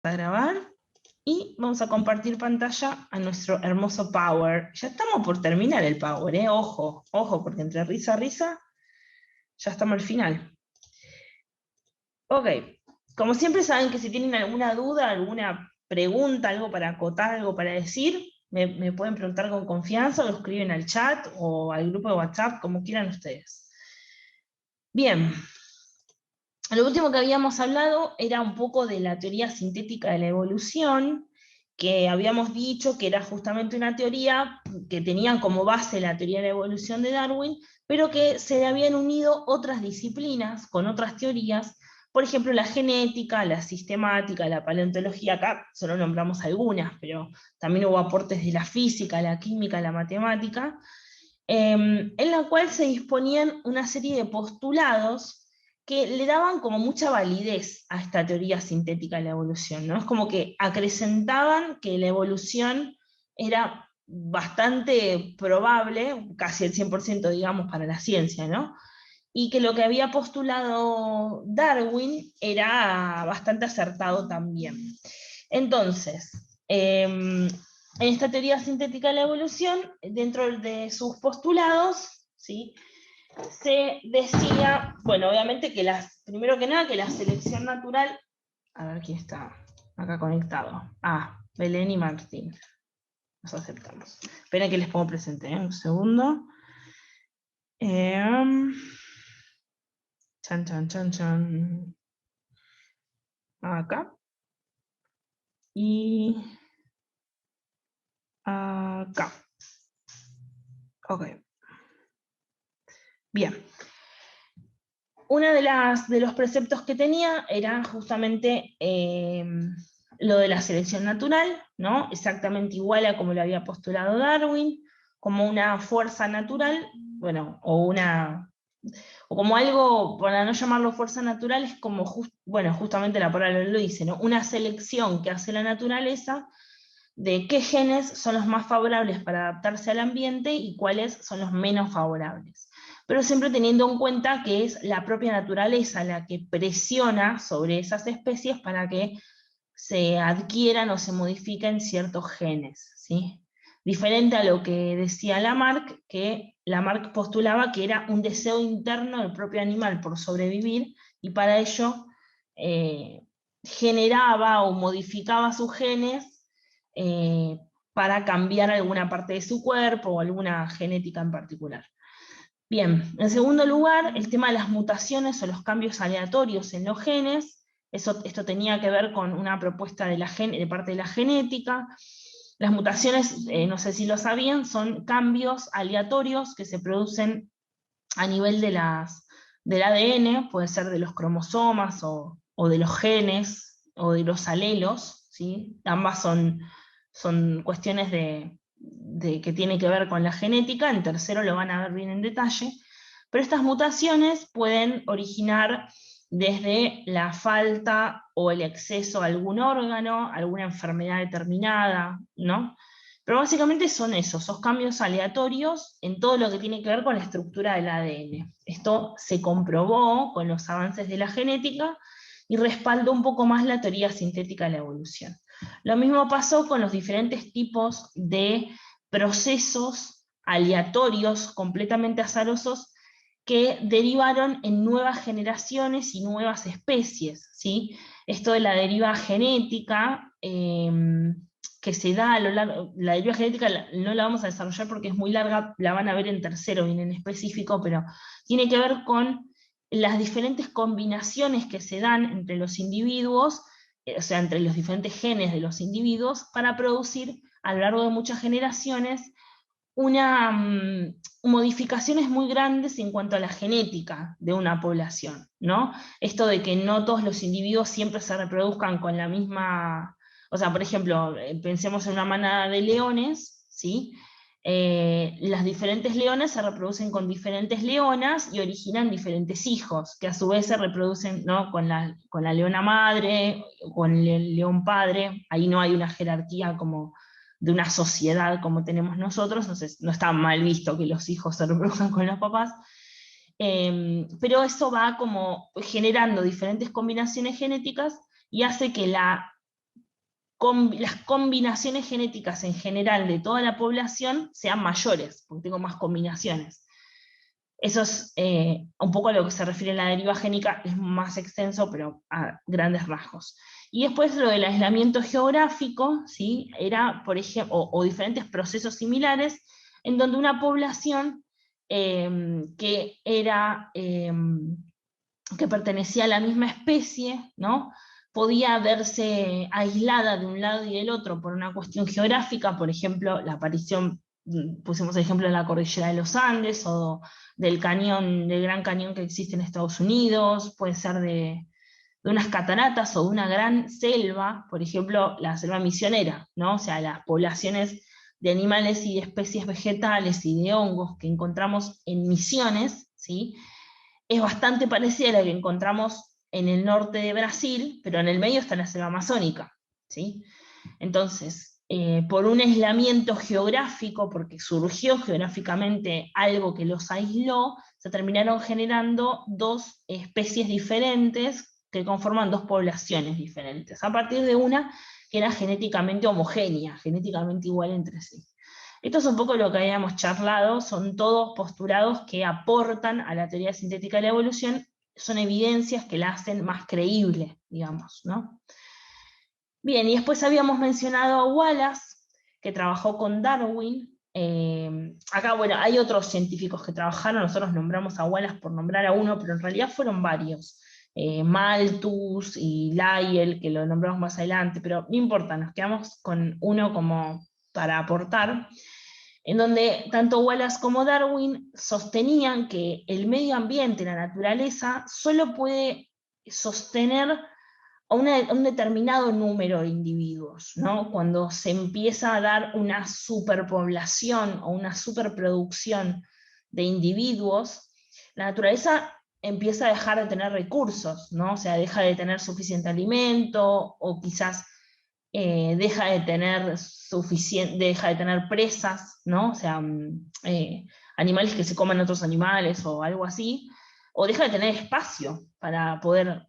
a grabar y vamos a compartir pantalla a nuestro hermoso Power. Ya estamos por terminar el Power, ¿eh? Ojo, ojo, porque entre risa a risa ya estamos al final. Ok, como siempre saben que si tienen alguna duda, alguna pregunta, algo para acotar, algo para decir, me pueden preguntar con confianza, lo escriben al chat o al grupo de WhatsApp, como quieran ustedes. Bien, lo último que habíamos hablado era un poco de la teoría sintética de la evolución, que habíamos dicho que era justamente una teoría que tenía como base la teoría de la evolución de Darwin, pero que se le habían unido otras disciplinas con otras teorías, por ejemplo la genética, la sistemática, la paleontología, acá solo nombramos algunas, pero también hubo aportes de la física, la química, la matemática, en la cual se disponían una serie de postulados que le daban como mucha validez a esta teoría sintética de la evolución, ¿no? Es como que acrecentaban que la evolución era bastante probable, casi el 100% digamos para la ciencia, ¿no? Y que lo que había postulado Darwin era bastante acertado también. Entonces, en esta teoría sintética de la evolución, dentro de sus postulados, ¿sí?, se decía, bueno, obviamente que primero que nada, que la selección natural, a ver quién está acá conectado. Belén y Martín. Nos aceptamos. Esperen que les pongo presente, un segundo. Chan, chan, chan, chan. Acá. Y acá. Ok. Bien. Uno de los preceptos que tenía era justamente lo de la selección natural, ¿no? Exactamente igual a como lo había postulado Darwin, como una fuerza natural, bueno, o como algo, para no llamarlo fuerza natural, es como, justamente la palabra lo dice, ¿no? Una selección que hace la naturaleza de qué genes son los más favorables para adaptarse al ambiente y cuáles son los menos favorables. Pero siempre teniendo en cuenta que es la propia naturaleza la que presiona sobre esas especies para que se adquieran o se modifiquen ciertos genes, ¿sí? Diferente a lo que decía Lamarck, que Lamarck postulaba que era un deseo interno del propio animal por sobrevivir, y para ello generaba o modificaba sus genes para cambiar alguna parte de su cuerpo o alguna genética en particular. Bien, en segundo lugar, el tema de las mutaciones o los cambios aleatorios en los genes. Esto tenía que ver con una propuesta de parte de la genética. Las mutaciones, no sé si lo sabían, son cambios aleatorios que se producen a nivel del ADN, puede ser de los cromosomas o de los genes o de los alelos, ¿sí? Ambas son cuestiones que tienen que ver con la genética, en tercero lo van a ver bien en detalle, pero estas mutaciones pueden originar desde la falta o el exceso de algún órgano, alguna enfermedad determinada, ¿no? Pero básicamente son esos cambios aleatorios en todo lo que tiene que ver con la estructura del ADN. Esto se comprobó con los avances de la genética y respaldó un poco más la teoría sintética de la evolución. Lo mismo pasó con los diferentes tipos de procesos aleatorios, completamente azarosos, que derivaron en nuevas generaciones y nuevas especies, ¿sí? Esto de la deriva genética, que se da a lo largo, la deriva genética no la vamos a desarrollar porque es muy larga, la van a ver en tercero, bien en específico, pero tiene que ver con las diferentes combinaciones que se dan entre los individuos, o sea, entre los diferentes genes de los individuos, para producir a lo largo de muchas generaciones modificaciones muy grandes en cuanto a la genética de una población, ¿no? Esto de que no todos los individuos siempre se reproduzcan con la misma, o sea, por ejemplo, pensemos en una manada de leones, ¿sí? Las diferentes leones se reproducen con diferentes leonas y originan diferentes hijos, que a su vez se reproducen, ¿no?, con la leona madre, con el león padre. Ahí no hay una jerarquía como de una sociedad como tenemos nosotros, entonces no está mal visto que los hijos se reproduzcan con los papás, pero eso va como generando diferentes combinaciones genéticas y hace que la las combinaciones genéticas en general de toda la población sean mayores, porque tengo más combinaciones. Eso es un poco a lo que se refiere la deriva génica, es más extenso, pero a grandes rasgos. Y después lo del aislamiento geográfico, ¿sí? Era, por ejemplo, o diferentes procesos similares, en donde una población que pertenecía a la misma especie, ¿no? Podía verse aislada de un lado y del otro por una cuestión geográfica, por ejemplo, la aparición, pusimos el ejemplo de la cordillera de los Andes, o del cañón, del Gran Cañón que existe en Estados Unidos, puede ser de unas cataratas o de una gran selva, por ejemplo, la selva misionera, ¿no? O sea, las poblaciones de animales y de especies vegetales y de hongos que encontramos en Misiones, ¿sí? Es bastante parecida a la que encontramos en el norte de Brasil, pero en el medio está la selva amazónica, ¿sí? Entonces, por un aislamiento geográfico, porque surgió geográficamente algo que los aisló, se terminaron generando dos especies diferentes que conforman dos poblaciones diferentes, a partir de una que era genéticamente homogénea, genéticamente igual entre sí. Esto es un poco lo que habíamos charlado, son todos postulados que aportan a la teoría sintética de la evolución, son evidencias que la hacen más creíble, digamos, ¿no? Bien, y después habíamos mencionado a Wallace, que trabajó con Darwin. Acá, bueno, hay otros científicos que trabajaron, nosotros nombramos a Wallace por nombrar a uno, pero en realidad fueron varios. Malthus y Lyell, que lo nombramos más adelante, pero no importa, nos quedamos con uno como para aportar, en donde tanto Wallace como Darwin sostenían que el medio ambiente, la naturaleza, solo puede sostener a un determinado número de individuos, ¿no? Cuando se empieza a dar una superpoblación o una superproducción de individuos, la naturaleza empieza a dejar de tener recursos, ¿no? O sea, deja de tener suficiente alimento, o quizás deja de tener presas, ¿no? O sea, animales que se coman otros animales o algo así, o deja de tener espacio para poder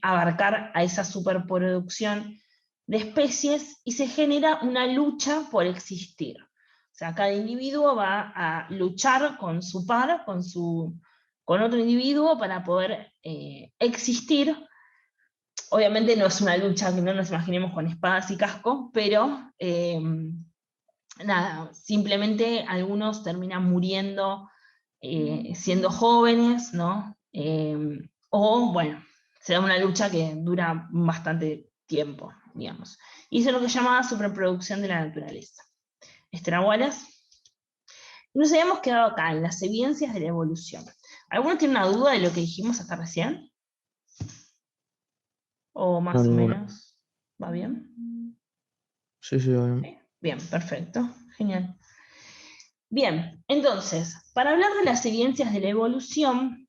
abarcar a esa superproducción de especies, y se genera una lucha por existir. O sea, cada individuo va a luchar con su par, con otro individuo para poder existir. Obviamente no es una lucha que no nos imaginemos con espadas y casco, pero nada, simplemente algunos terminan muriendo siendo jóvenes, ¿no? O bueno, se da una lucha que dura bastante tiempo, digamos. Y eso es lo que se llama superproducción de la naturaleza. Esther Wallace. Y nos habíamos quedado acá, en las evidencias de la evolución. ¿Alguno tiene una duda de lo que dijimos hasta recién? ¿O No, más o ninguna. menos? ¿Va bien? Sí, va bien. Bien, perfecto, genial. Bien, entonces, para hablar de las evidencias de la evolución,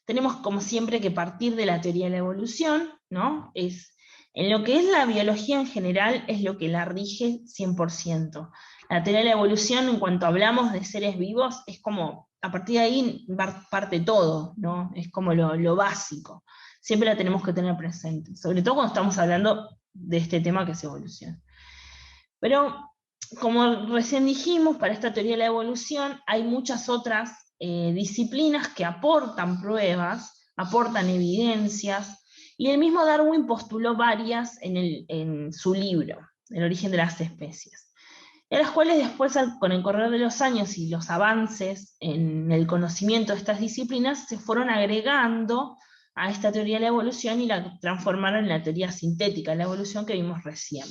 tenemos como siempre que partir de la teoría de la evolución, ¿no? En lo que es la biología en general, es lo que la rige 100%. La teoría de la evolución, en cuanto hablamos de seres vivos, es como, a partir de ahí parte todo, ¿no? Es como lo básico. Siempre la tenemos que tener presente, sobre todo cuando estamos hablando de este tema que es evolución. Pero, como recién dijimos, para esta teoría de la evolución hay muchas otras disciplinas que aportan pruebas, aportan evidencias, y el mismo Darwin postuló varias en su libro, El origen de las especies, en las cuales después, con el correr de los años y los avances en el conocimiento de estas disciplinas, se fueron agregando a esta teoría de la evolución y la transformaron en la teoría sintética de la evolución que vimos recién.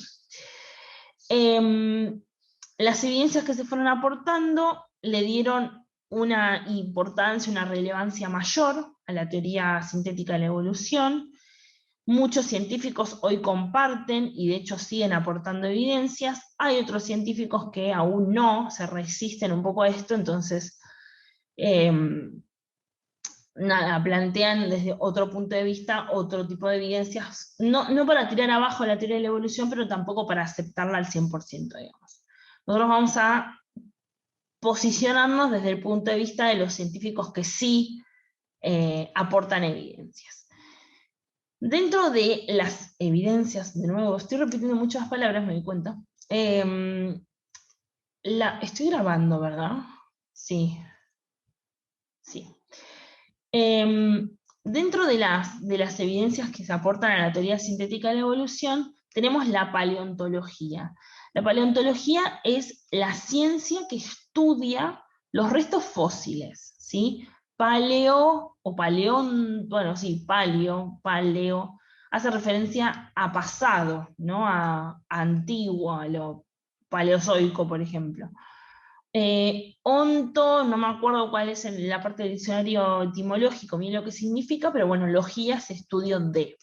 Las evidencias que se fueron aportando le dieron una importancia, una relevancia mayor a la teoría sintética de la evolución. Muchos científicos hoy comparten y de hecho siguen aportando evidencias. Hay otros científicos que aún no, se resisten un poco a esto, entonces nada, plantean desde otro punto de vista otro tipo de evidencias, no para tirar abajo la teoría de la evolución, pero tampoco para aceptarla al 100%, digamos. Nosotros vamos a posicionarnos desde el punto de vista de los científicos que sí aportan evidencias. Dentro de las evidencias, de nuevo, estoy repitiendo muchas palabras, me di cuenta. Estoy grabando, ¿verdad? Sí. Sí. Dentro de las evidencias que se aportan a la teoría sintética de la evolución, tenemos la paleontología. La paleontología es la ciencia que estudia los restos fósiles, ¿sí? Paleo o paleón, bueno, sí, paleo, hace referencia a pasado, ¿no? A antiguo, a lo paleozoico, por ejemplo. Onto, no me acuerdo cuál es la parte del diccionario etimológico, bien lo que significa, pero bueno, logía es estudio de.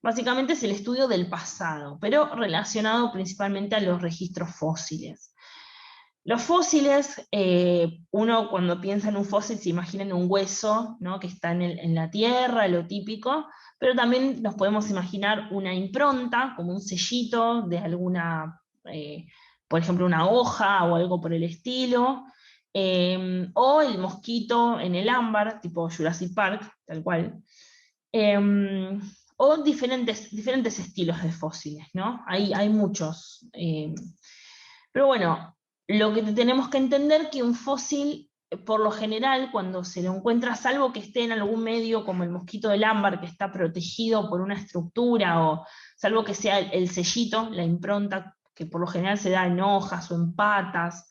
Básicamente es el estudio del pasado, pero relacionado principalmente a los registros fósiles. Los fósiles, uno cuando piensa en un fósil se imagina en un hueso, ¿no? Que está en la tierra, lo típico, pero también nos podemos imaginar una impronta, como un sellito de alguna, por ejemplo, una hoja o algo por el estilo, o el mosquito en el ámbar, tipo Jurassic Park, tal cual. O diferentes estilos de fósiles, ¿no? Hay muchos. Pero bueno, lo que tenemos que entender que un fósil, por lo general, cuando se lo encuentra, salvo que esté en algún medio como el mosquito del ámbar, que está protegido por una estructura, o salvo que sea el sellito, la impronta, que por lo general se da en hojas o en patas,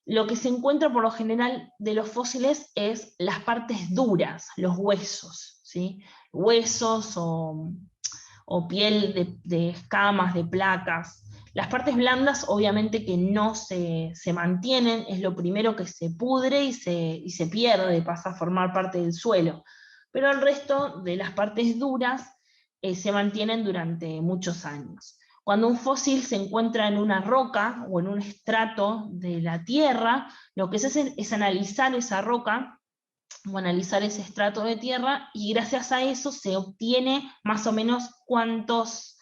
lo que se encuentra por lo general de los fósiles es las partes duras, los huesos, ¿sí? Huesos o piel de escamas, de placas. Las partes blandas obviamente que no se mantienen, es lo primero que se pudre y se pierde, pasa a formar parte del suelo. Pero el resto de las partes duras se mantienen durante muchos años. Cuando un fósil se encuentra en una roca o en un estrato de la Tierra, lo que se hace es analizar esa roca o analizar ese estrato de tierra, y gracias a eso se obtiene más o menos cuántos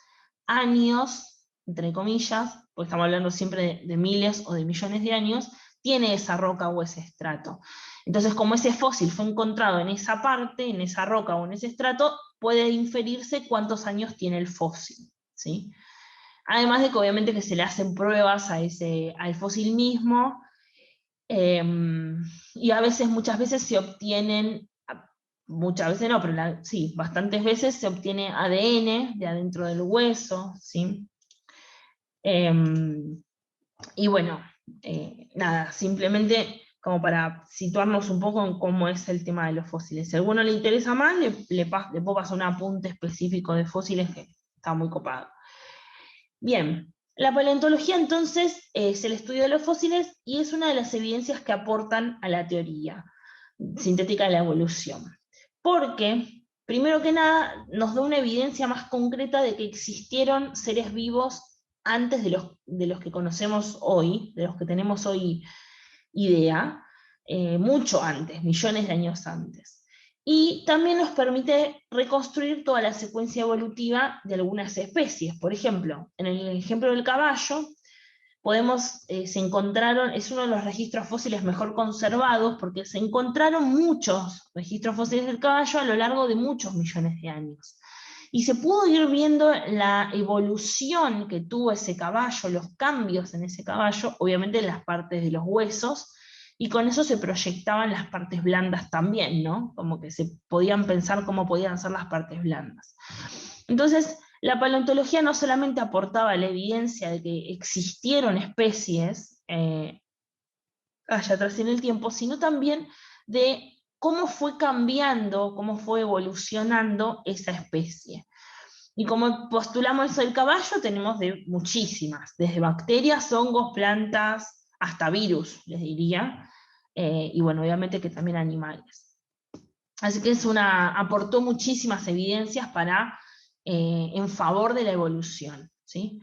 años, entre comillas, porque estamos hablando siempre de miles o de millones de años, tiene esa roca o ese estrato. Entonces, como ese fósil fue encontrado en esa parte, en esa roca o en ese estrato, puede inferirse cuántos años tiene el fósil, ¿sí? Además de que obviamente que se le hacen pruebas al fósil mismo, y a veces, muchas veces se obtienen, muchas veces no, pero sí, bastantes veces se obtiene ADN de adentro del hueso, ¿sí? Y bueno, nada, simplemente como para situarnos un poco en cómo es el tema de los fósiles. Si a alguno le interesa más, le puedo pasar un apunte específico de fósiles que está muy copado. Bien, la paleontología entonces es el estudio de los fósiles y es una de las evidencias que aportan a la teoría sintética de la evolución. Porque, primero que nada, nos da una evidencia más concreta de que existieron seres vivos antes de los que conocemos hoy, de los que tenemos hoy idea, mucho antes, millones de años antes. Y también nos permite reconstruir toda la secuencia evolutiva de algunas especies. Por ejemplo, en el ejemplo del caballo, se encontraron, es uno de los registros fósiles mejor conservados, porque se encontraron muchos registros fósiles del caballo a lo largo de muchos millones de años. Y se pudo ir viendo la evolución que tuvo ese caballo, los cambios en ese caballo, obviamente en las partes de los huesos, y con eso se proyectaban las partes blandas también, ¿no? Como que se podían pensar cómo podían ser las partes blandas. Entonces, la paleontología no solamente aportaba la evidencia de que existieron especies allá atrás en el tiempo, sino también de cómo fue cambiando, cómo fue evolucionando esa especie. Y como postulamos eso del caballo, tenemos de muchísimas, desde bacterias, hongos, plantas, hasta virus, les diría, y bueno, obviamente que también animales. Así que aportó muchísimas evidencias en favor de la evolución, ¿sí?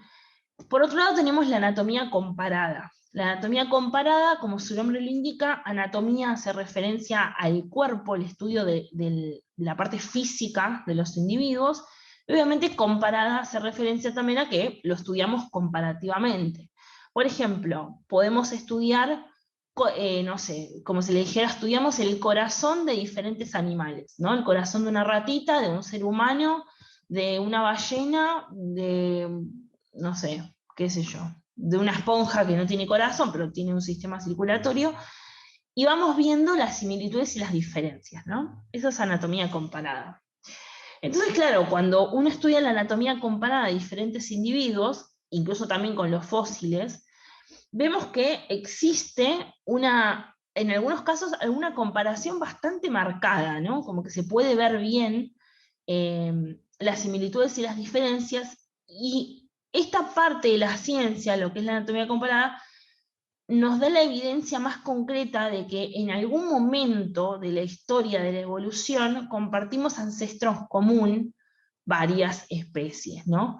Por otro lado tenemos la anatomía comparada. La anatomía comparada, como su nombre lo indica, anatomía hace referencia al cuerpo, el estudio de la parte física de los individuos. Obviamente comparada hace referencia también a que lo estudiamos comparativamente. Por ejemplo, podemos estudiar, no sé, como si le dijera, estudiamos el corazón de diferentes animales, ¿no? El corazón de una ratita, de un ser humano, de una ballena, de, no sé, qué sé yo, de una esponja que no tiene corazón, pero tiene un sistema circulatorio, y vamos viendo las similitudes y las diferencias, ¿no? Eso es anatomía comparada. Entonces, claro, cuando uno estudia la anatomía comparada de diferentes individuos, incluso también con los fósiles, vemos que existe en algunos casos, alguna comparación bastante marcada, ¿no? Como que se puede ver bien las similitudes y las diferencias, y esta parte de la ciencia, lo que es la anatomía comparada, nos da la evidencia más concreta de que en algún momento de la historia de la evolución compartimos ancestros común varias especies, ¿no?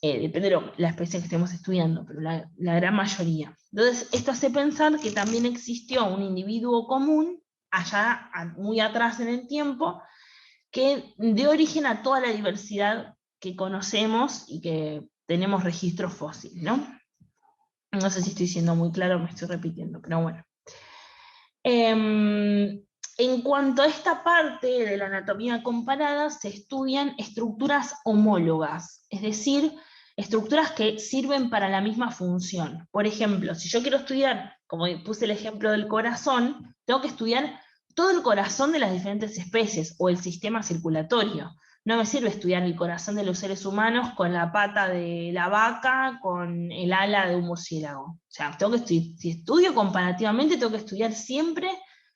Depende de la especie que estemos estudiando, pero la gran mayoría. Entonces, esto hace pensar que también existió un individuo común, allá muy atrás en el tiempo, que dio origen a toda la diversidad que conocemos y que tenemos registros fósiles, ¿no? No sé si estoy siendo muy claro, me estoy repitiendo, pero bueno. En cuanto a esta parte de la anatomía comparada, se estudian estructuras homólogas, es decir, estructuras que sirven para la misma función. Por ejemplo, si yo quiero estudiar, como puse el ejemplo del corazón, tengo que estudiar todo el corazón de las diferentes especies o el sistema circulatorio. No me sirve estudiar el corazón de los seres humanos con la pata de la vaca, con el ala de un murciélago. O sea, si estudio comparativamente, tengo que estudiar siempre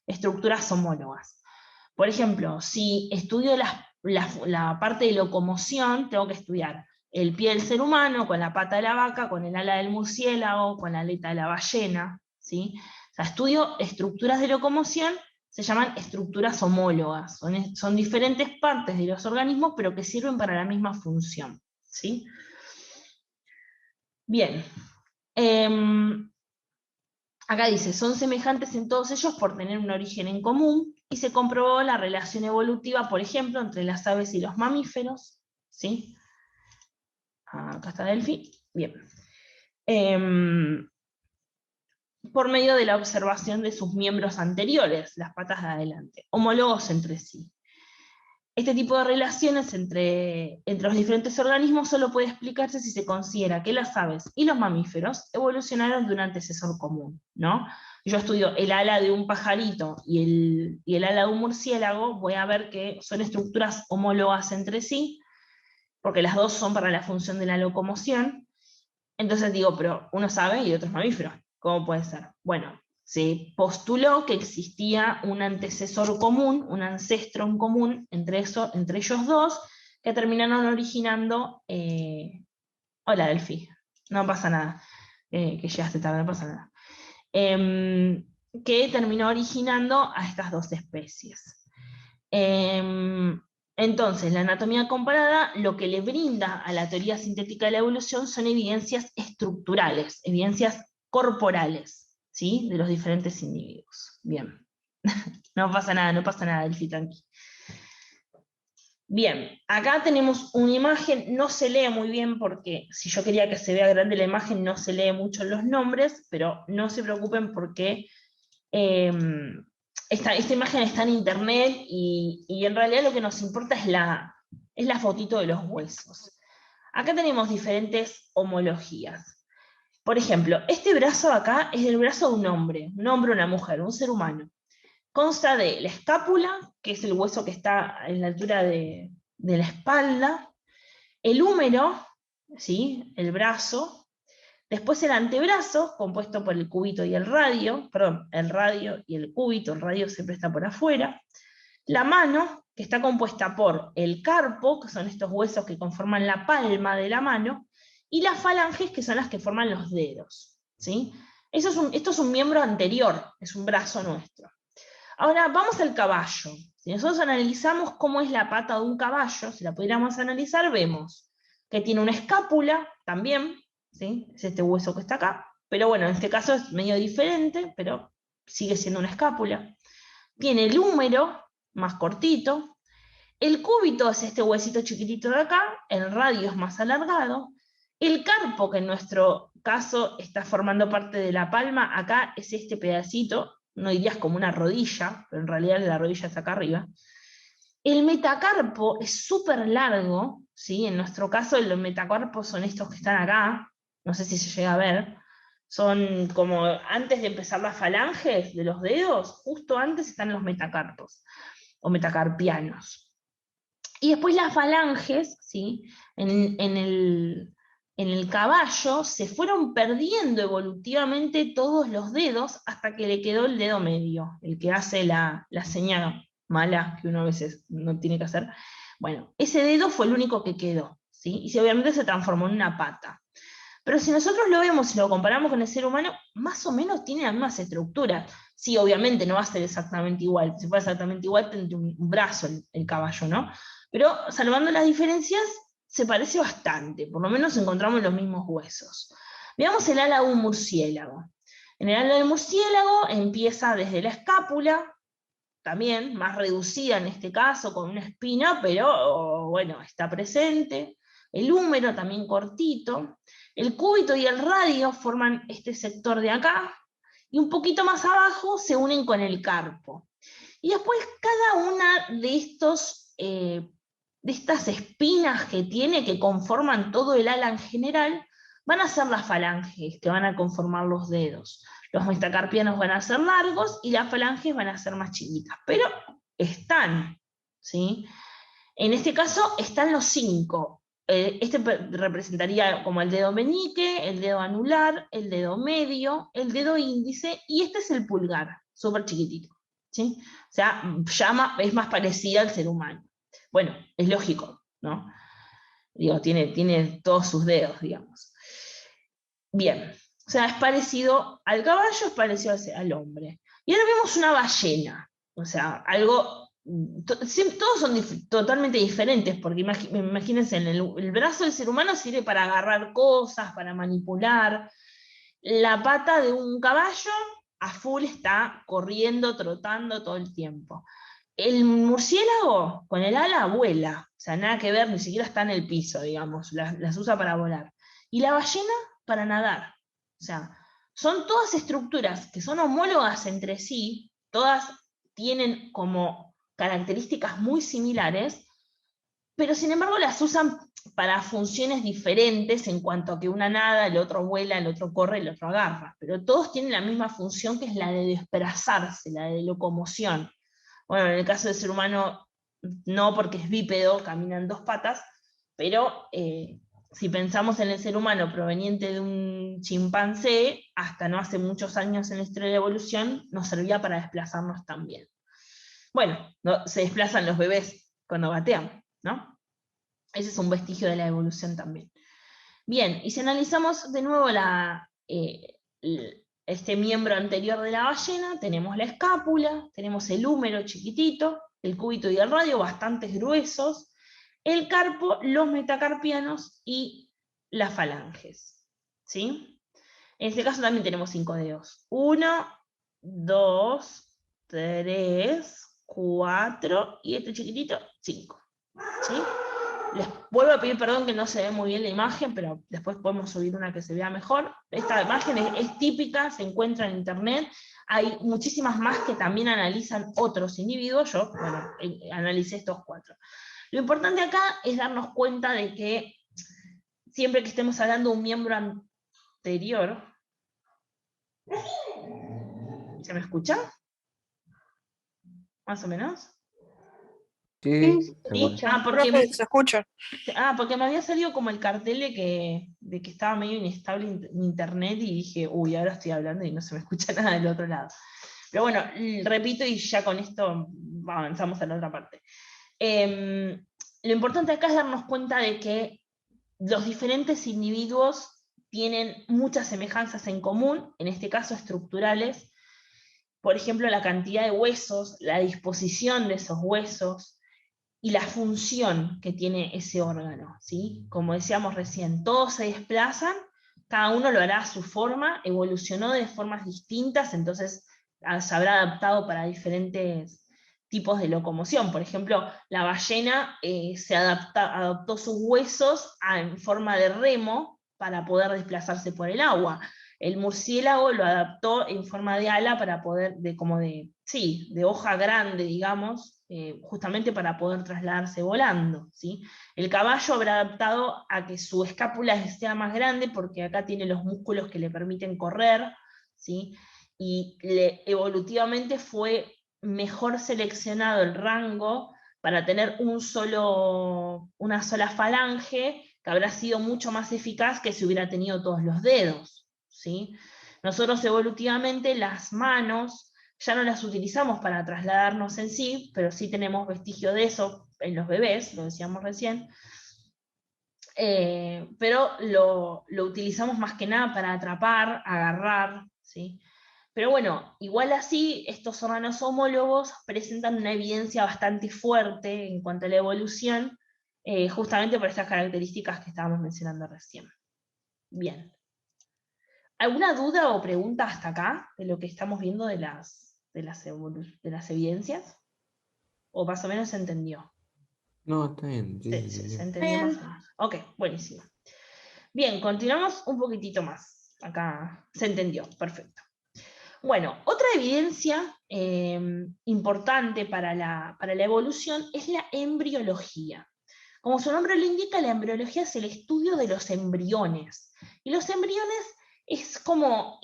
estructuras homólogas. Por ejemplo, si estudio la parte de locomoción, tengo que estudiar el pie del ser humano con la pata de la vaca, con el ala del murciélago, con la aleta de la ballena, ¿sí? O sea, estudio estructuras de locomoción, se llaman estructuras homólogas. Son diferentes partes de los organismos, pero que sirven para la misma función, ¿sí? Bien. Acá dice, son semejantes en todos ellos por tener un origen en común, y se comprobó la relación evolutiva, por ejemplo, entre las aves y los mamíferos, ¿sí? Acá está Delphi. Bien. Por medio de la observación de sus miembros anteriores, las patas de adelante, homólogos entre sí. Este tipo de relaciones entre los diferentes organismos solo puede explicarse si se considera que las aves y los mamíferos evolucionaron de un antecesor común, ¿no? Yo estudio el ala de un pajarito y el ala de un murciélago, voy a ver que son estructuras homólogas entre sí, porque las dos son para la función de la locomoción. Entonces digo, pero uno sabe y otro es mamífero. ¿Cómo puede ser? Bueno, se postuló que existía un antecesor común, un ancestro en común entre ellos dos, que terminaron originando... Hola, Delphi. No pasa nada. Que llegaste tarde, no pasa nada. Que terminó originando a estas dos especies. Entonces, la anatomía comparada lo que le brinda a la teoría sintética de la evolución son evidencias estructurales, evidencias corporales, ¿sí? De los diferentes individuos. Bien. No pasa nada, Delphi, tranqui. Bien, acá tenemos una imagen, no se lee muy bien porque si yo quería que se vea grande la imagen no se lee mucho los nombres, pero no se preocupen porque esta imagen está en internet y en realidad lo que nos importa es la fotito de los huesos. Acá tenemos diferentes homologías. Por ejemplo, este brazo acá es el brazo de un hombre, una mujer, un ser humano. Consta de la escápula, que es el hueso que está en la altura de la espalda, el húmero, ¿sí? El brazo, después el antebrazo, compuesto por el cúbito y el radio, perdón, el radio y el cúbito, el radio siempre está por afuera, la mano, que está compuesta por el carpo, que son estos huesos que conforman la palma de la mano, y las falanges, que son las que forman los dedos, ¿sí? Esto es un miembro anterior, es un brazo nuestro. Ahora vamos al caballo. Si nosotros analizamos cómo es la pata de un caballo, si la pudiéramos analizar, vemos que tiene una escápula también, ¿sí? Es este hueso que está acá, pero bueno, en este caso es medio diferente, pero sigue siendo una escápula. Tiene el húmero, más cortito, el cúbito es este huesito chiquitito de acá, el radio es más alargado, el carpo, que en nuestro caso está formando parte de la palma, acá es este pedacito, no dirías como una rodilla, pero en realidad la rodilla está acá arriba. El metacarpo es súper largo, ¿sí? En nuestro caso los metacarpos son estos que están acá, no sé si se llega a ver, son como antes de empezar las falanges de los dedos, justo antes están los metacarpos, o metacarpianos. Y después las falanges, ¿sí? En el caballo se fueron perdiendo evolutivamente todos los dedos hasta que le quedó el dedo medio, el que hace la señal mala que uno a veces no tiene que hacer. Bueno, ese dedo fue el único que quedó, ¿sí? Y obviamente se transformó en una pata. Pero si nosotros lo vemos y lo comparamos con el ser humano, más o menos tiene las mismas estructuras. Sí, obviamente no va a ser exactamente igual. Si fuera exactamente igual, tendría un brazo el caballo, ¿no? Pero salvando las diferencias, se parece bastante. Por lo menos encontramos los mismos huesos. Veamos el ala de un murciélago. En el ala del murciélago empieza desde la escápula, también más reducida en este caso, con una espina, pero bueno, está presente. El húmero también cortito. El cúbito y el radio forman este sector de acá, y un poquito más abajo se unen con el carpo. Y después cada una de estas espinas que tiene, que conforman todo el ala en general, van a ser las falanges, que van a conformar los dedos. Los metacarpianos van a ser largos y las falanges van a ser más chiquitas, pero están, ¿sí? En este caso están los 5. Este representaría como el dedo meñique, el dedo anular, el dedo medio, el dedo índice, y este es el pulgar, súper chiquitito, ¿sí? O sea, es más parecida al ser humano. Bueno, es lógico, ¿no? Digo, tiene todos sus dedos, digamos. Bien, o sea, es parecido al caballo, es parecido al hombre. Y ahora vemos una ballena, o sea, algo, todos son totalmente diferentes, porque imagínense, el brazo del ser humano sirve para agarrar cosas, para manipular. La pata de un caballo a full está corriendo, trotando todo el tiempo. El murciélago con el ala vuela, o sea, nada que ver, ni siquiera está en el piso, digamos, las usa para volar. Y la ballena para nadar. O sea, son todas estructuras que son homólogas entre sí, todas tienen como características muy similares, pero sin embargo las usan para funciones diferentes en cuanto a que una nada, el otro vuela, el otro corre, el otro agarra. Pero todos tienen la misma función, que es la de desplazarse, la de locomoción. Bueno, en el caso del ser humano, no, porque es bípedo, camina en 2 patas, pero si pensamos en el ser humano proveniente de un chimpancé, hasta no hace muchos años en la historia de la evolución, nos servía para desplazarnos también. Bueno, se desplazan los bebés cuando gatean, ¿no? Ese es un vestigio de la evolución también. Bien, y si analizamos de nuevo este miembro anterior de la ballena, tenemos la escápula, tenemos el húmero chiquitito, el cúbito y el radio bastante gruesos, el carpo, los metacarpianos y las falanges, ¿sí? En este caso también tenemos 5 dedos. 1, 2, 3, 4, y este chiquitito, 5, ¿sí? Les vuelvo a pedir perdón que no se ve muy bien la imagen, pero después podemos subir una que se vea mejor. Esta imagen es típica, se encuentra en internet. Hay muchísimas más que también analizan otros individuos. Yo, bueno, analicé estos 4. Lo importante acá es darnos cuenta de que siempre que estemos hablando de un miembro anterior, ¿se me escucha? ¿Más o menos? Sí, ¿Sí? Profe, se escucha. Porque me había salido como el cartel de que estaba medio inestable en internet, y dije, uy, ahora estoy hablando y no se me escucha nada del otro lado. Pero bueno, repito, y ya con esto avanzamos a la otra parte. Lo importante acá es darnos cuenta de que los diferentes individuos tienen muchas semejanzas en común, en este caso estructurales. Por ejemplo, la cantidad de huesos, la disposición de esos huesos, y la función que tiene ese órgano, ¿sí? Como decíamos recién, todos se desplazan, cada uno lo hará a su forma, evolucionó de formas distintas, entonces se habrá adaptado para diferentes tipos de locomoción. Por ejemplo, la ballena adaptó sus huesos en forma de remo para poder desplazarse por el agua. El murciélago lo adaptó en forma de ala para poder, de hoja grande, digamos, justamente para poder trasladarse volando, ¿sí? El caballo habrá adaptado a que su escápula sea más grande, porque acá tiene los músculos que le permiten correr, ¿sí? Y evolutivamente fue mejor seleccionado el rango para tener una sola falange, que habrá sido mucho más eficaz que si hubiera tenido todos los dedos, ¿sí? Nosotros evolutivamente las manos ya no las utilizamos para trasladarnos en sí, pero sí tenemos vestigio de eso en los bebés, lo decíamos recién, pero lo utilizamos más que nada para atrapar, agarrar, ¿sí? Pero bueno, igual así, estos órganos homólogos presentan una evidencia bastante fuerte en cuanto a la evolución, justamente por estas características que estábamos mencionando recién. Bien. ¿Alguna duda o pregunta hasta acá de lo que estamos viendo de las evidencias? ¿O más o menos se entendió? No, está bien. Sí, Se entendió más o menos. Ok, buenísimo. Bien, continuamos un poquitito más. Acá se entendió, perfecto. Bueno, otra evidencia importante para la evolución es la embriología. Como su nombre lo indica, la embriología es el estudio de los embriones. Y los embriones es como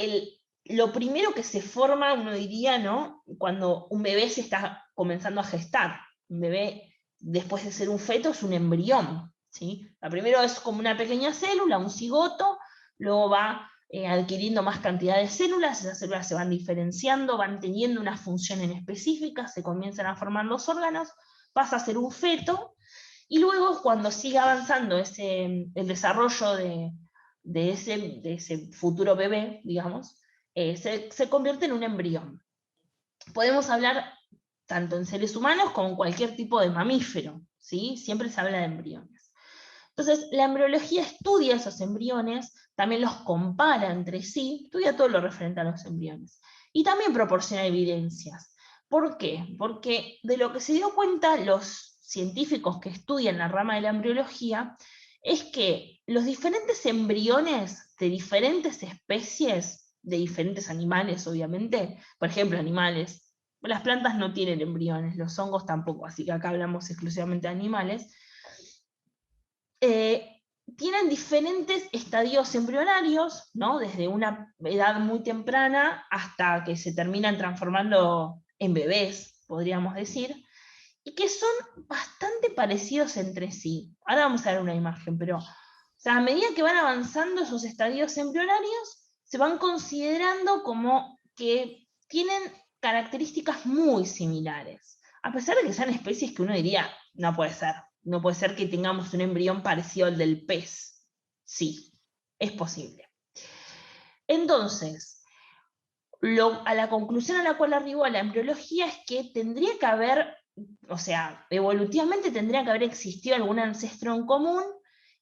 lo primero que se forma, uno diría, ¿no? Cuando un bebé se está comenzando a gestar. Un bebé, después de ser un feto, es un embrión, ¿sí? La primero es como una pequeña célula, un cigoto, luego va adquiriendo más cantidad de células, esas células se van diferenciando, van teniendo una función en específica, se comienzan a formar los órganos, pasa a ser un feto, y luego cuando sigue avanzando el desarrollo de ese futuro bebé, digamos, se convierte en un embrión. Podemos hablar tanto en seres humanos como en cualquier tipo de mamífero, ¿sí? Siempre se habla de embriones. Entonces, la embriología estudia esos embriones, también los compara entre sí, estudia todo lo referente a los embriones, y también proporciona evidencias. ¿Por qué? Porque de lo que se dio cuenta los científicos que estudian la rama de la embriología, es que los diferentes embriones de diferentes especies, de diferentes animales, obviamente, por ejemplo, animales, las plantas no tienen embriones, los hongos tampoco, así que acá hablamos exclusivamente de animales, tienen diferentes estadios embrionarios, ¿no? Desde una edad muy temprana hasta que se terminan transformando en bebés, podríamos decir, y que son bastante parecidos entre sí. Ahora vamos a ver una imagen, pero a medida que van avanzando esos estadios embrionarios, se van considerando como que tienen características muy similares, a pesar de que sean especies que uno diría, no puede ser. No puede ser que tengamos un embrión parecido al del pez. Sí, es posible. Entonces, a la conclusión a la cual arribó la embriología es que tendría que haber, evolutivamente tendría que haber existido algún ancestro en común,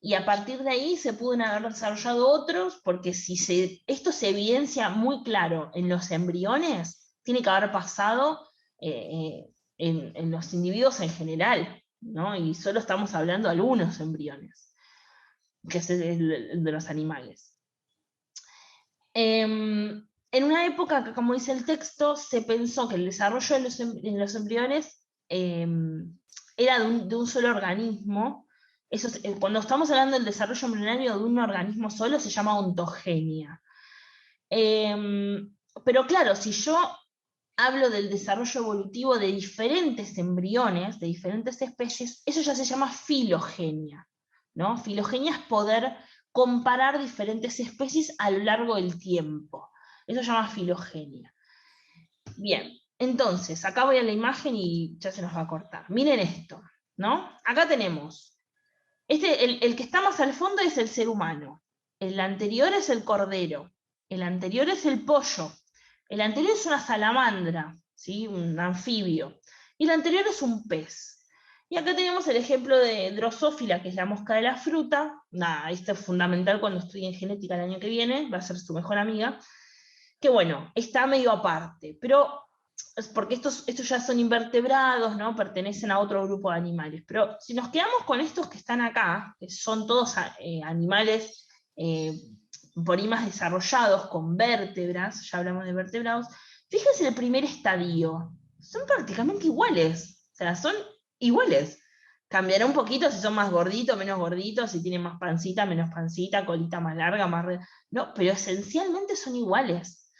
y a partir de ahí se pueden haber desarrollado otros, porque si esto se evidencia muy claro en los embriones, tiene que haber pasado en los individuos en general, ¿no? Y solo estamos hablando de algunos embriones, que es el de los animales. En una época, como dice el texto, se pensó que el desarrollo en los embriones era de un solo organismo. Cuando estamos hablando del desarrollo embrionario de un organismo solo, se llama ontogenia. Pero claro, si yo hablo del desarrollo evolutivo de diferentes embriones, de diferentes especies, eso ya se llama filogenia, ¿no? Filogenia es poder comparar diferentes especies a lo largo del tiempo. Eso se llama filogenia. Bien, entonces, acá voy a la imagen y ya se nos va a cortar. Miren esto, ¿no? Acá tenemos, el que está más al fondo es el ser humano, el anterior es el cordero, el anterior es el pollo, el anterior es una salamandra, ¿sí? Un anfibio, y el anterior es un pez. Y acá tenemos el ejemplo de Drosophila, que es la mosca de la fruta. Nada, esto es fundamental cuando estudien genética el año que viene, va a ser su mejor amiga, que bueno, está medio aparte, pero es porque estos ya son invertebrados, ¿no? Pertenecen a otro grupo de animales. Pero si nos quedamos con estos que están acá, que son todos animales por ahí más desarrollados, con vértebras, ya hablamos de vertebrados, fíjense el primer estadio, son prácticamente iguales, o sea, son iguales. Cambiará un poquito si son más gorditos, menos gorditos, si tienen más pancita, menos pancita, colita más larga, no, pero esencialmente son iguales.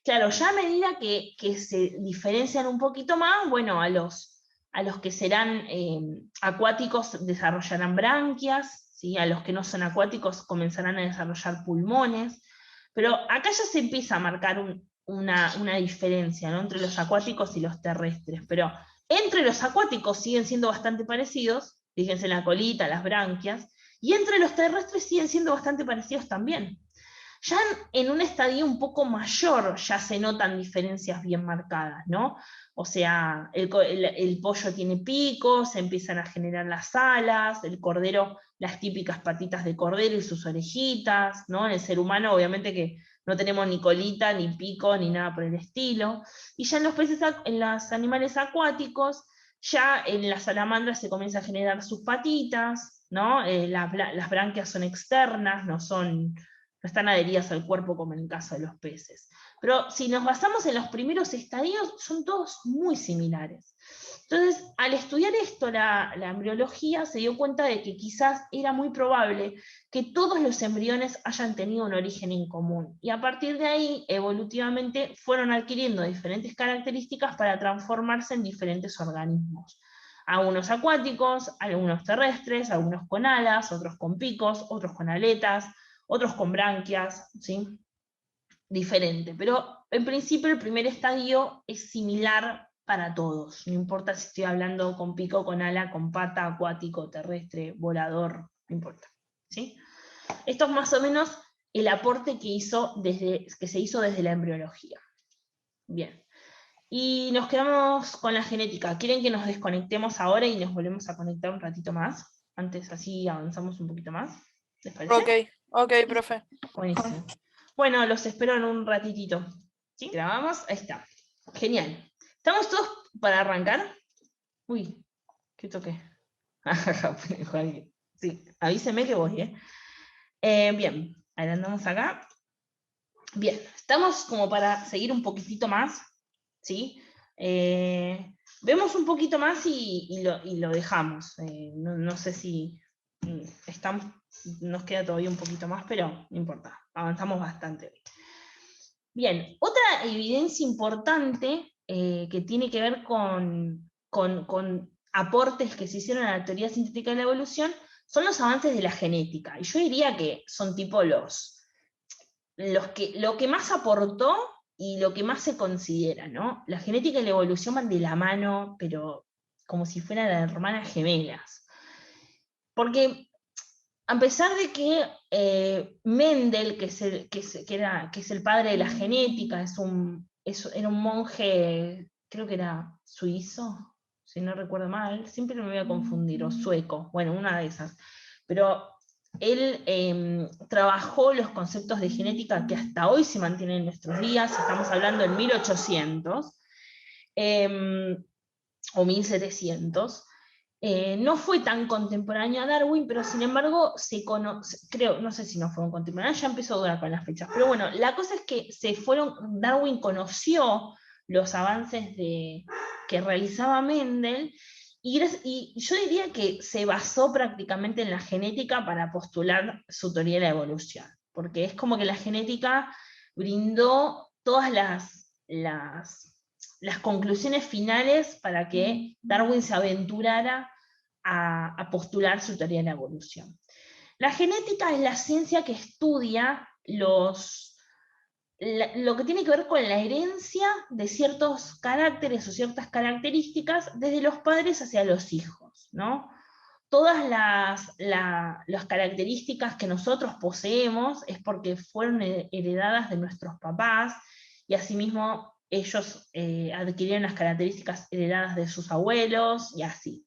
Claro, ya a medida que se diferencian un poquito más, bueno, a los que serán acuáticos desarrollarán branquias, ¿sí? A los que no son acuáticos comenzarán a desarrollar pulmones, pero acá ya se empieza a marcar una diferencia, ¿no? Entre los acuáticos y los terrestres, pero entre los acuáticos siguen siendo bastante parecidos, fíjense en la colita, las branquias, y entre los terrestres siguen siendo bastante parecidos también. Ya en un estadio un poco mayor ya se notan diferencias bien marcadas, ¿no? O sea, el pollo tiene picos, se empiezan a generar las alas, el cordero, las típicas patitas de cordero y sus orejitas, ¿no? En el ser humano obviamente que no tenemos ni colita, ni pico, ni nada por el estilo. Y ya en los peces, en los animales acuáticos, ya en las salamandras se comienza a generar sus patitas, ¿no? Las branquias son externas, no están adheridas al cuerpo como en el caso de los peces. Pero si nos basamos en los primeros estadios, son todos muy similares. Entonces, al estudiar esto, la embriología se dio cuenta de que quizás era muy probable que todos los embriones hayan tenido un origen en común. Y a partir de ahí, evolutivamente, fueron adquiriendo diferentes características para transformarse en diferentes organismos. Algunos acuáticos, algunos terrestres, algunos con alas, otros con picos, otros con aletas, otros con branquias, ¿sí? Diferente, pero en principio el primer estadio es similar para todos, no importa si estoy hablando con pico, con ala, con pata, acuático, terrestre, volador, no importa, ¿sí? Esto es más o menos el aporte que se hizo desde la embriología. Bien, y nos quedamos con la genética. ¿Quieren que nos desconectemos ahora y nos volvemos a conectar un ratito más? Antes así avanzamos un poquito más, ¿les parece? Ok, profe. Buenísimo. Bueno, los espero en un ratitito. ¿Sí? Grabamos, ahí está. Genial. ¿Estamos todos para arrancar? Uy, ¿qué toqué? Sí, avíseme que voy, bien, ahora andamos acá. Bien, estamos como para seguir un poquitito más, ¿sí? Vemos un poquito más y lo dejamos. No sé si nos queda todavía un poquito más, pero no importa, avanzamos bastante. Bien, otra evidencia importante que tiene que ver con aportes que se hicieron a la teoría sintética de la evolución son los avances de la genética. Y yo diría que son tipo lo que más aportó y lo que más se considera, ¿no? La genética y la evolución van de la mano, pero como si fueran las hermanas gemelas. Porque a pesar de que Mendel, que es el padre de la genética, era un monje, creo que era suizo, si no recuerdo mal, siempre me voy a confundir, o sueco, bueno, una de esas. Pero él trabajó los conceptos de genética que hasta hoy se mantienen en nuestros días, estamos hablando en 1800 o 1700. No fue tan contemporáneo a Darwin, pero sin embargo no sé si no fue un contemporáneo, ya empezó a dudar con las fechas, pero bueno, la cosa es que Darwin conoció los avances que realizaba Mendel, y yo diría que se basó prácticamente en la genética para postular su teoría de la evolución, porque es como que la genética brindó todas las conclusiones finales para que Darwin se aventurara a postular su teoría de la evolución. La genética es la ciencia que estudia lo que tiene que ver con la herencia de ciertos caracteres o ciertas características desde los padres hacia los hijos, ¿no? Todas las características que nosotros poseemos es porque fueron heredadas de nuestros papás, y asimismo ellos adquirieron las características heredadas de sus abuelos, y así.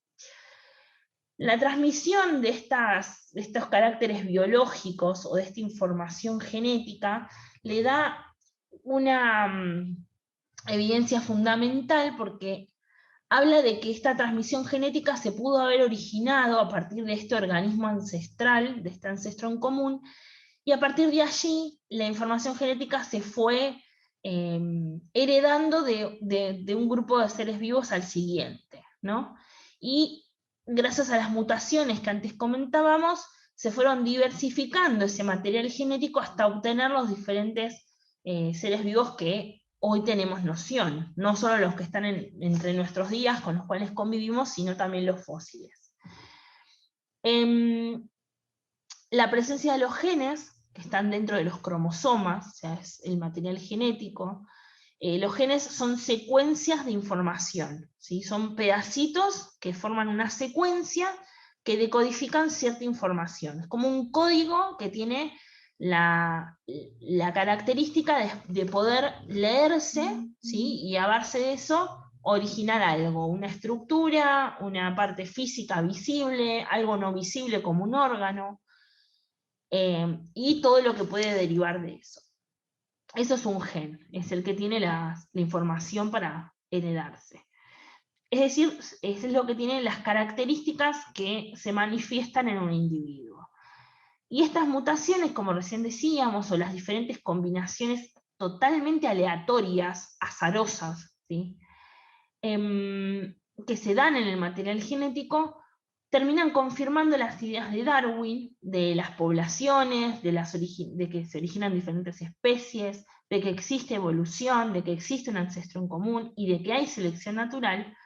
La transmisión de estos caracteres biológicos o de esta información genética le da una evidencia fundamental, porque habla de que esta transmisión genética se pudo haber originado a partir de este organismo ancestral, de este ancestro en común, y a partir de allí la información genética se fue heredando de un grupo de seres vivos al siguiente, ¿no? Y gracias a las mutaciones que antes comentábamos, se fueron diversificando ese material genético hasta obtener los diferentes seres vivos que hoy tenemos noción, no solo los que están entre nuestros días con los cuales convivimos, sino también los fósiles. La presencia de los genes, que están dentro de los cromosomas, o sea, es el material genético, los genes son secuencias de información, ¿sí? Son pedacitos que forman una secuencia que decodifican cierta información. Es como un código que tiene la característica de poder leerse, ¿sí? Y a base de eso originar algo, una estructura, una parte física visible, algo no visible como un órgano, y todo lo que puede derivar de eso. Eso es un gen, es el que tiene la información para heredarse. Es decir, es lo que tiene las características que se manifiestan en un individuo. Y estas mutaciones, como recién decíamos, o las diferentes combinaciones totalmente aleatorias, azarosas, ¿sí? Que se dan en el material genético, terminan confirmando las ideas de Darwin, de las poblaciones, de que se originan diferentes especies, de que existe evolución, de que existe un ancestro en común y de que hay selección natural,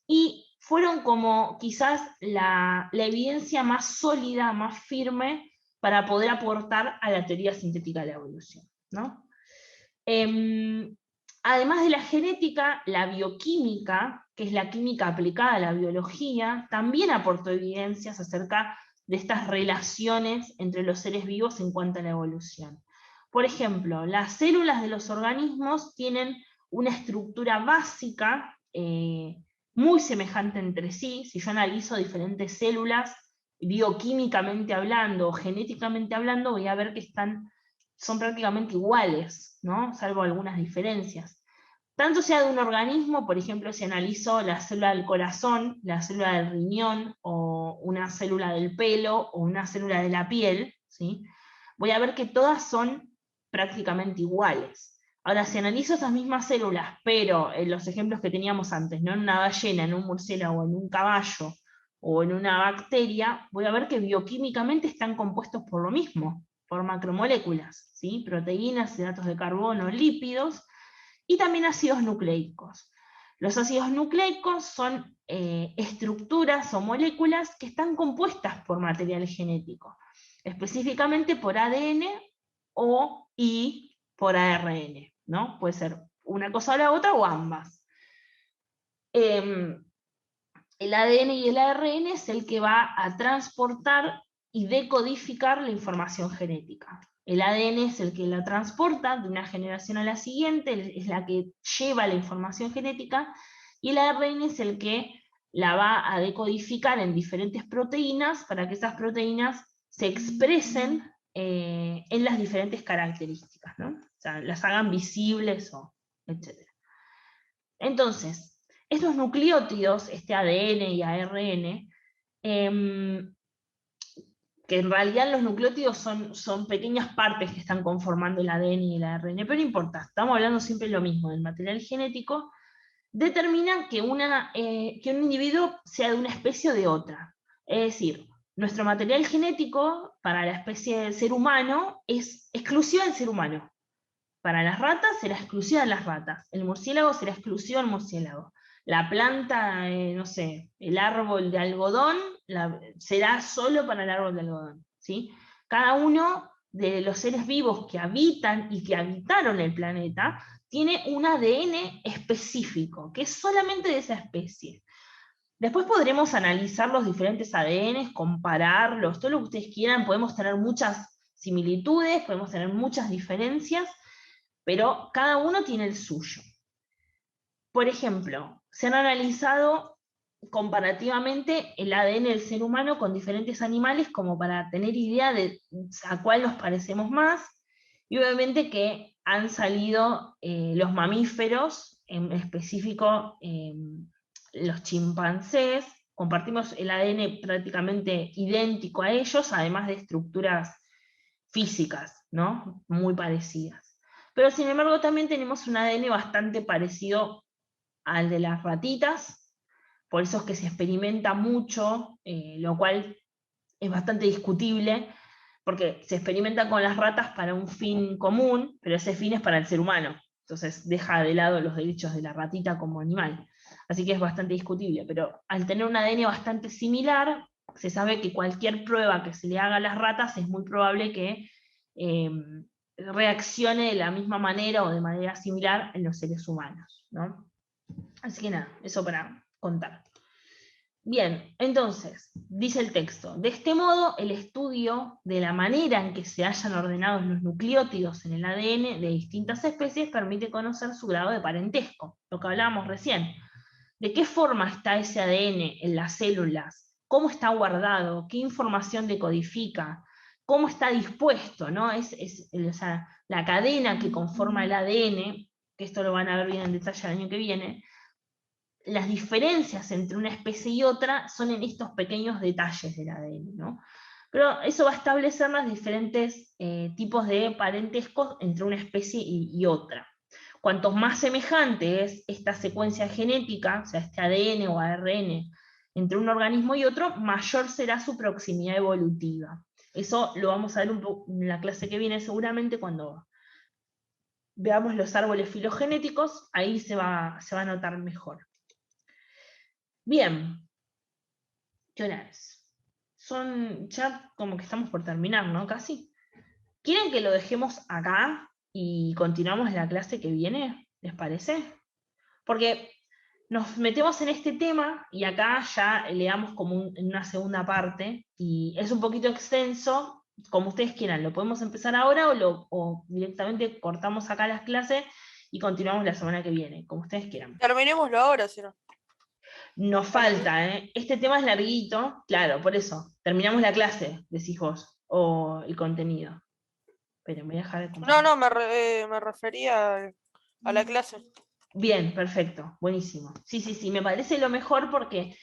y fueron como quizás la evidencia más sólida, más firme, para poder aportar a la teoría sintética de la evolución, ¿no? Además de la genética, la bioquímica, que es la química aplicada a la biología, también aportó evidencias acerca de estas relaciones entre los seres vivos en cuanto a la evolución. Por ejemplo, las células de los organismos tienen una estructura básica muy semejante entre sí. Si yo analizo diferentes células, bioquímicamente hablando o genéticamente hablando, voy a ver que son prácticamente iguales, ¿no? Salvo algunas diferencias. Tanto sea de un organismo, por ejemplo, si analizo la célula del corazón, la célula del riñón, o una célula del pelo, o una célula de la piel, ¿sí? Voy a ver que todas son prácticamente iguales. Ahora, si analizo esas mismas células, pero en los ejemplos que teníamos antes, no en una ballena, en un murciélago, en un caballo, o en una bacteria, voy a ver que bioquímicamente están compuestos por lo mismo, por macromoléculas, ¿sí? Proteínas, hidratos de carbono, lípidos, y también ácidos nucleicos. Los ácidos nucleicos son estructuras o moléculas que están compuestas por material genético, específicamente por ADN y por ARN, ¿no? Puede ser una cosa o la otra o ambas. El ADN y el ARN es el que va a transportar y decodificar la información genética. El ADN es el que la transporta de una generación a la siguiente, es la que lleva la información genética, y el ARN es el que la va a decodificar en diferentes proteínas para que esas proteínas se expresen en las diferentes características, ¿no? O sea, las hagan visibles, etc. Entonces, estos nucleótidos, este ADN y ARN, que en realidad los nucleótidos son pequeñas partes que están conformando el ADN y el ARN, pero no importa, estamos hablando siempre de lo mismo, del material genético, determinan que un individuo sea de una especie o de otra. Es decir, nuestro material genético para la especie del ser humano es exclusivo del ser humano. Para las ratas será exclusiva de las ratas, el murciélago será exclusivo del murciélago. La planta, no sé, el árbol de algodón, será solo para el árbol de algodón, ¿sí? Cada uno de los seres vivos que habitan y que habitaron el planeta tiene un ADN específico, que es solamente de esa especie. Después podremos analizar los diferentes ADNs, compararlos, todo lo que ustedes quieran, podemos tener muchas similitudes, podemos tener muchas diferencias, pero cada uno tiene el suyo. Por ejemplo, se han analizado comparativamente el ADN del ser humano con diferentes animales como para tener idea de a cuál nos parecemos más, y obviamente que han salido los mamíferos, en específico los chimpancés, compartimos el ADN prácticamente idéntico a ellos, además de estructuras físicas, ¿no? Muy parecidas. Pero sin embargo también tenemos un ADN bastante parecido al de las ratitas, por eso es que se experimenta mucho, lo cual es bastante discutible, porque se experimenta con las ratas para un fin común, pero ese fin es para el ser humano. Entonces deja de lado los derechos de la ratita como animal. Así que es bastante discutible, pero al tener un ADN bastante similar, se sabe que cualquier prueba que se le haga a las ratas es muy probable que reaccione de la misma manera o de manera similar en los seres humanos, ¿no? Así que nada, eso para contar. Bien, entonces, dice el texto, de este modo el estudio de la manera en que se hayan ordenado los nucleótidos en el ADN de distintas especies permite conocer su grado de parentesco, lo que hablábamos recién. ¿De qué forma está ese ADN en las células? ¿Cómo está guardado? ¿Qué información decodifica? ¿Cómo está dispuesto? ¿No? O sea, la cadena que conforma el ADN, que esto lo van a ver bien en detalle el año que viene, las diferencias entre una especie y otra son en estos pequeños detalles del ADN, ¿no? Pero eso va a establecer los diferentes tipos de parentescos entre una especie y otra. Cuanto más semejante es esta secuencia genética, o sea, este ADN o ARN, entre un organismo y otro, mayor será su proximidad evolutiva. Eso lo vamos a ver un poco en la clase que viene seguramente cuando veamos los árboles filogenéticos, ahí se va a notar mejor. Bien, ¿qué hora es? Ya como que estamos por terminar, ¿no? Casi. ¿Quieren que lo dejemos acá y continuamos la clase que viene? ¿Les parece? Porque nos metemos en este tema y acá ya le damos como en una segunda parte y es un poquito extenso, como ustedes quieran. Lo podemos empezar ahora o directamente cortamos acá las clases y continuamos la semana que viene, como ustedes quieran. Terminémoslo ahora, si no. Nos falta, ¿eh? Este tema es larguito, claro, por eso. Terminamos la clase, decís vos, o el contenido. Pero me voy a dejar de compartir. No, me refería a la clase. Bien, perfecto, buenísimo. Sí, me parece lo mejor porque